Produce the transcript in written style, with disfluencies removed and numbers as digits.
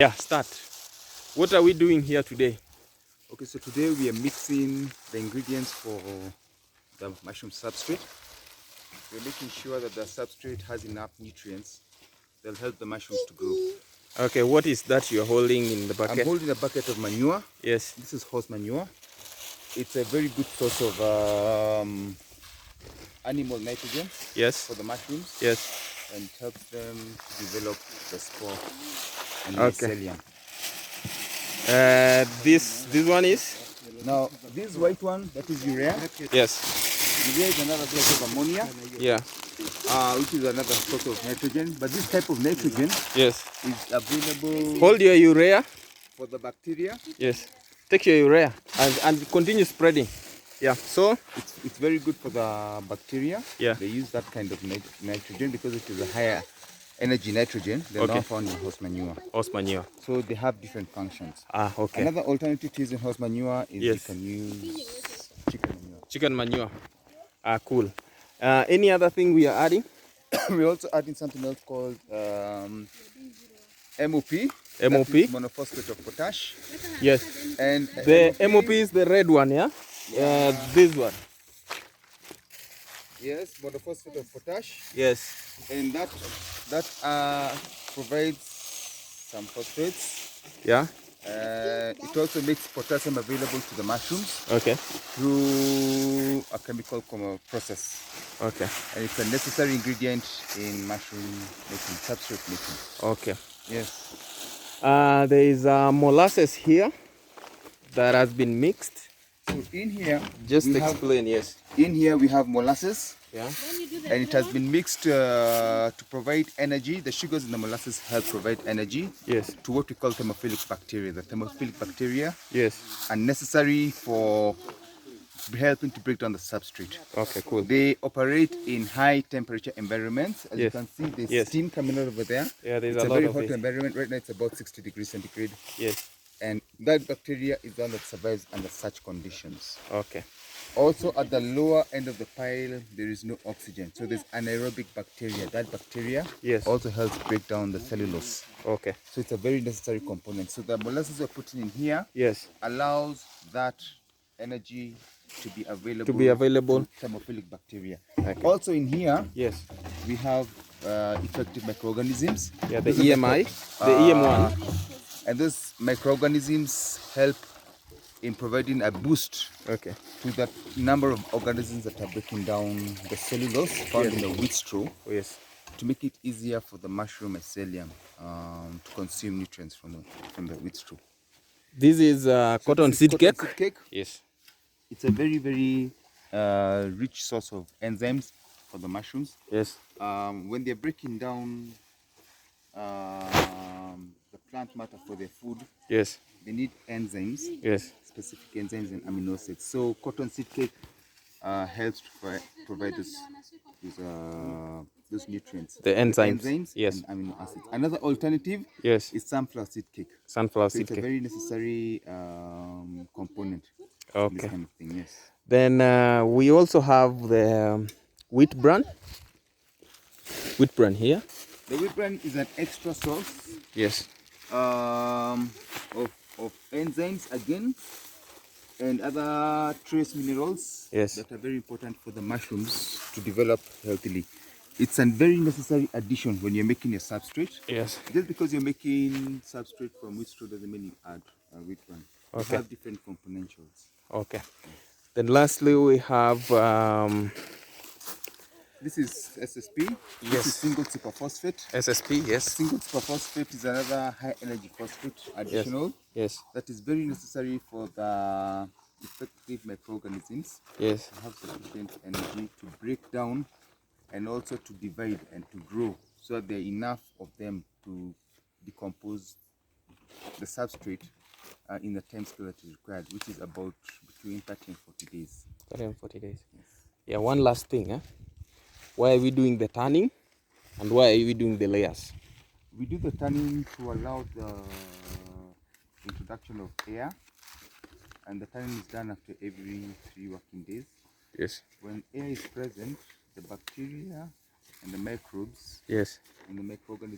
Yeah, start. What are we doing here today? Okay, so today we are mixing the ingredients for the mushroom substrate. We're making sure that the substrate has enough nutrients that will help the mushrooms to grow. Okay, what is that you're holding in the bucket? I'm holding a bucket of manure. Yes. This is horse manure. It's a very good source of animal nitrogen. Yes. For the mushrooms. Yes. And it helps them to develop the spore and okay. mycelium. This one is? Now, this white one, that is urea. Yes. Urea is another source of ammonia. Yeah. Which is another source of nitrogen. But this type of nitrogen yes. is available. Hold your urea. For the bacteria. Yes. Take your urea and continue spreading. Yeah. So it's very good for the bacteria. Yeah. They use that kind of nitrogen because it is a higher energy nitrogen than not found in horse manure. Horse manure. So they have different functions. Okay. Another alternative to using horse manure is yes. you can use chicken manure. Chicken manure. Cool. Any other thing we are adding? We're also adding something else called MOP. MOP? Monophosphate of potash. Yes. And the MOP is the red one, yeah? This one. Yes, monophosphate of potash. Yes. And that provides some phosphates. Yeah. It also makes potassium available to the mushrooms. Okay. Through a chemical process. Okay. And it's a necessary ingredient in mushroom making, substrate making. Okay. Yes. There is molasses here that has been mixed. So in here, just explain. Yes. In here we have molasses. Yeah. And it has been mixed to provide energy. The sugars in the molasses help provide energy. Yes. To what we call thermophilic bacteria. The thermophilic bacteria. Yes. Are necessary for helping to break down the substrate. Okay, cool. They operate in high temperature environments. As you can see, there's steam coming out over there. Yeah, there's it's a very lot hot of environment. Right now it's about 60 degrees centigrade. Yes. And that bacteria is the one that survives under such conditions. Okay. Also at the lower end of the pile, there is no oxygen. So there's anaerobic bacteria. That bacteria also helps break down the cellulose. Okay. So it's a very necessary component. So the molasses we're putting in here allows that energy to be available to thermophilic bacteria. Okay. Also in here, we have effective microorganisms. Yeah, the EMI, the EM1. And those microorganisms help in providing a boost to that number of organisms that are breaking down the cellulose found in the wheat straw. To make it easier for the mushroom mycelium to consume nutrients from the wheat straw. This is cotton seed cake. Yes. It's a very, very rich source of enzymes for the mushrooms. Yes. When they're breaking down the plant matter for their food, they need enzymes. Specific enzymes and amino acids. So cotton seed cake helps to provide those nutrients. The enzymes and amino acids. Another alternative is sunflower seed cake. Sunflower seed cake. It's a very necessary component. Okay. This kind of thing, yes. Then we also have the wheat bran. Wheat bran here. The wheat bran is an extra source. Yes. Of enzymes again and other trace minerals that are very important for the mushrooms to develop healthily. It's a very necessary addition when you're making a substrate. Yes. Just because you're making substrate from wheat straw doesn't mean you add wheat bran. Okay. We have different componentials. Okay. Then lastly we have this is SSP. Yes. This is single superphosphate. SSP, yes. Single superphosphate is another high energy phosphate additional. Yes. That is very necessary for the effective microorganisms. Yes. To have sufficient energy to break down and also to divide and to grow so that there are enough of them to decompose the substrate in the time scale that is required, which is about between 30 and 40 days. 30 and 40 days. Yes. Yeah, one last thing. Why are we doing the turning and why are we doing the layers? We do the turning to allow the introduction of air, and the turning is done after every 3 working days. Yes. When air is present, the bacteria and the microbes and the microorganisms